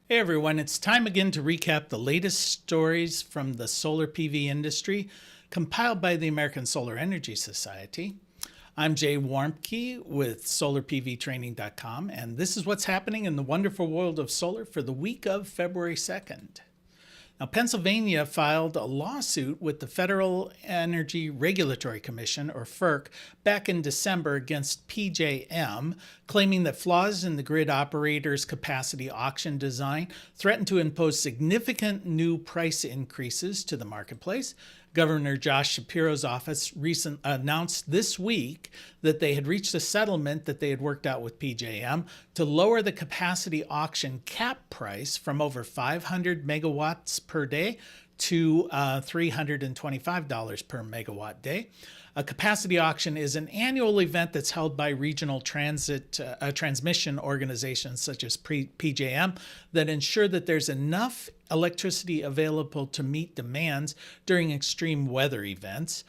Hey everyone, it's time again to recap the latest stories from the solar PV industry compiled by the American Solar Energy Society. I'm Jay Warmke with solarpvtraining.com, and this is what's happening in the wonderful world of solar for the week of February 2nd. Now, Pennsylvania filed a lawsuit with the Federal Energy Regulatory Commission, or FERC, back in December against PJM, claiming that flaws in the grid operator's capacity auction design threaten to impose significant new price increases to the marketplace. Governor Josh Shapiro's office announced this week that they had reached a settlement that they had worked out with PJM to lower the capacity auction cap price from over 500 megawatts per day to $325 per megawatt day. A capacity auction is an annual event that's held by regional transmission organizations such as PJM that ensure that there's enough electricity available to meet demands during extreme weather events.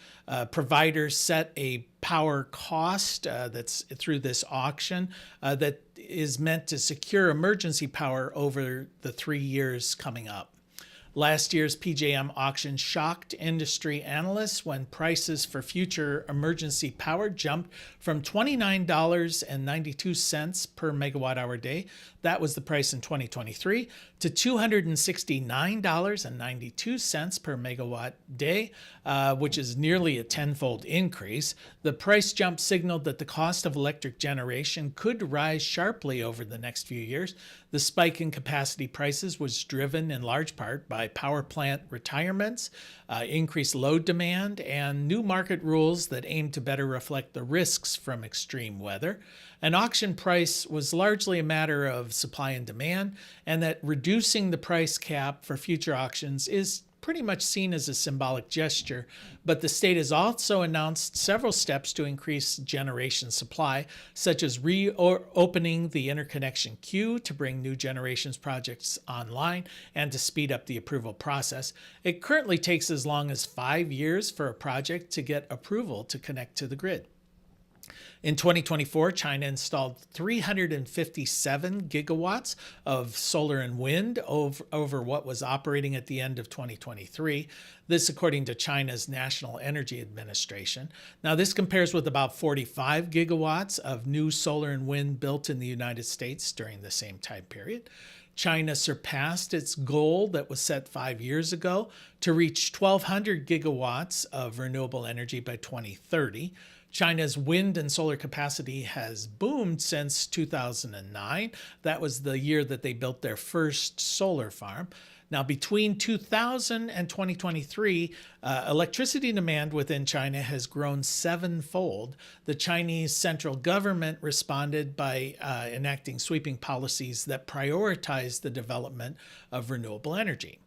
Providers set a power cost that's through this auction that is meant to secure emergency power over the 3 years coming up. Last year's PJM auction shocked industry analysts when prices for future emergency power jumped from $29.92 per megawatt hour day, that was the price in 2023, to $269.92 per megawatt day, which is nearly a tenfold increase. The price jump signaled that the cost of electric generation could rise sharply over the next few years. The spike in capacity prices was driven in large part by power plant retirements, increased load demand, and new market rules that aim to better reflect the risks from extreme weather. An auction price was largely a matter of supply and demand, and that reducing the price cap for future auctions is pretty much seen as a symbolic gesture, but the state has also announced several steps to increase generation supply, such as reopening the interconnection queue to bring new generations projects online and to speed up the approval process. It currently takes as long as 5 years for a project to get approval to connect to the grid. In 2024, China installed 357 gigawatts of solar and wind over what was operating at the end of 2023. This according to China's National Energy Administration. Now, this compares with about 45 gigawatts of new solar and wind built in the United States during the same time period. China surpassed its goal that was set 5 years ago to reach 1,200 gigawatts of renewable energy by 2030. China's wind and solar capacity has boomed since 2009. That was the year that they built their first solar farm. Now, between 2000 and 2023, electricity demand within China has grown sevenfold. The Chinese central government responded by enacting sweeping policies that prioritize the development of renewable energy.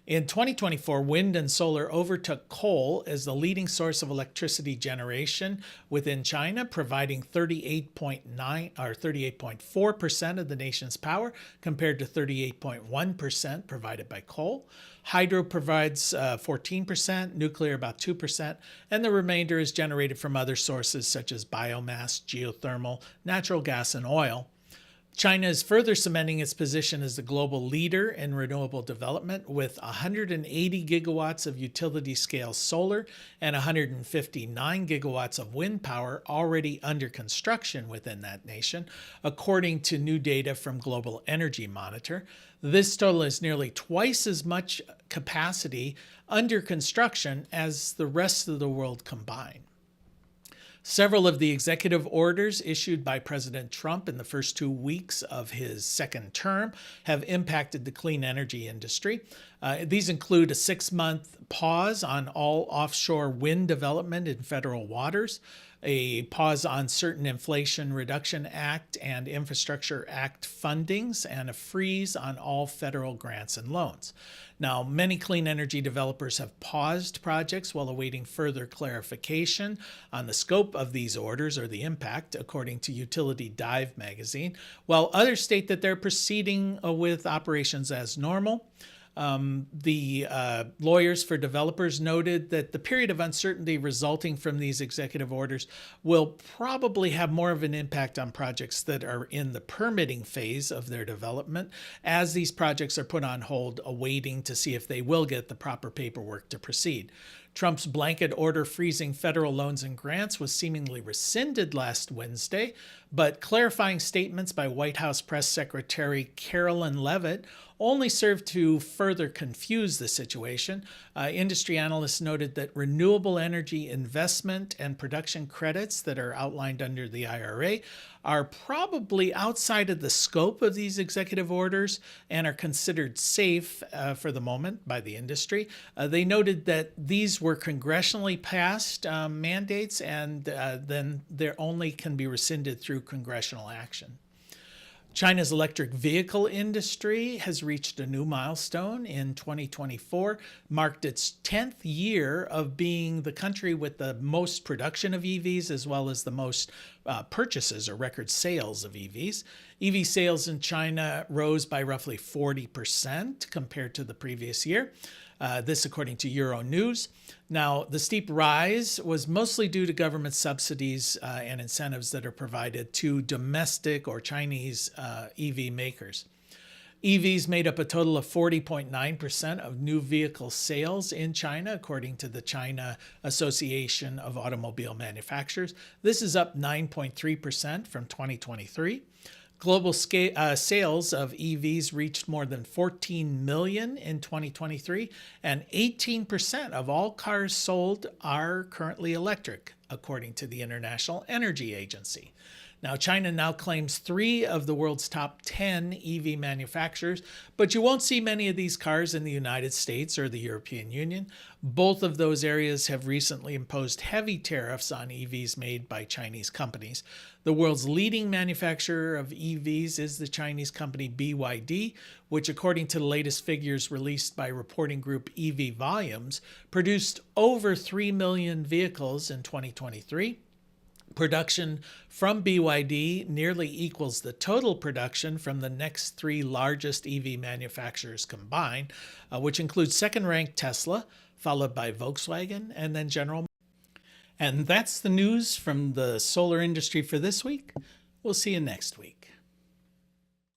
In 2024, wind and solar overtook coal as the leading source of electricity generation within China, providing 38.4% of the nation's power compared to 38.1% provided by coal. Hydro provides 14%, nuclear about 2%, and the remainder is generated from other sources such as biomass, geothermal, natural gas, and oil. China is further cementing its position as the global leader in renewable development with 180 gigawatts of utility-scale solar and 159 gigawatts of wind power already under construction within that nation, according to new data from Global Energy Monitor. This total is nearly twice as much capacity under construction as the rest of the world combined. Several of the executive orders issued by President Trump in the first 2 weeks of his second term have impacted the clean energy industry. These include a 6-month pause on all offshore wind development in federal waters, a pause on certain Inflation Reduction Act and Infrastructure Act fundings, and a freeze on all federal grants and loans. Now, many clean energy developers have paused projects while awaiting further clarification on the scope of these orders or the impact, according to Utility Dive magazine, while others state that they're proceeding with operations as normal. The lawyers for developers noted that the period of uncertainty resulting from these executive orders will probably have more of an impact on projects that are in the permitting phase of their development, as these projects are put on hold, awaiting to see if they will get the proper paperwork to proceed. Trump's blanket order freezing federal loans and grants was seemingly rescinded last Wednesday, but clarifying statements by White House Press Secretary Carolyn Leavitt only served to further confuse the situation. Industry analysts noted that renewable energy investment and production credits that are outlined under the IRA are probably outside of the scope of these executive orders and are considered safe for the moment by the industry. They noted that these were congressionally passed mandates, and then they only can be rescinded through congressional action. China's electric vehicle industry has reached a new milestone in 2024, marked its 10th year of being the country with the most production of EVs, as well as the most purchases or record sales of EVs. EV sales in China rose by roughly 40% compared to the previous year. This according to Euronews. Now, the steep rise was mostly due to government subsidies and incentives that are provided to domestic or Chinese EV makers. EVs made up a total of 40.9% of new vehicle sales in China, according to the China Association of Automobile Manufacturers. This is up 9.3% from 2023. Global sales of EVs reached more than 14 million in 2023, and 18% of all cars sold are currently electric, according to the International Energy Agency. Now, China now claims 3 of the world's top 10 EV manufacturers, but you won't see many of these cars in the United States or the European Union. Both of those areas have recently imposed heavy tariffs on EVs made by Chinese companies. The world's leading manufacturer of EVs is the Chinese company BYD, which, according to the latest figures released by reporting group EV Volumes, produced over 3 million vehicles in 2023. Production from BYD nearly equals the total production from the next 3 largest EV manufacturers combined, which includes second-ranked Tesla, followed by Volkswagen, and then General Motors. And that's the news from the solar industry for this week. We'll see you next week.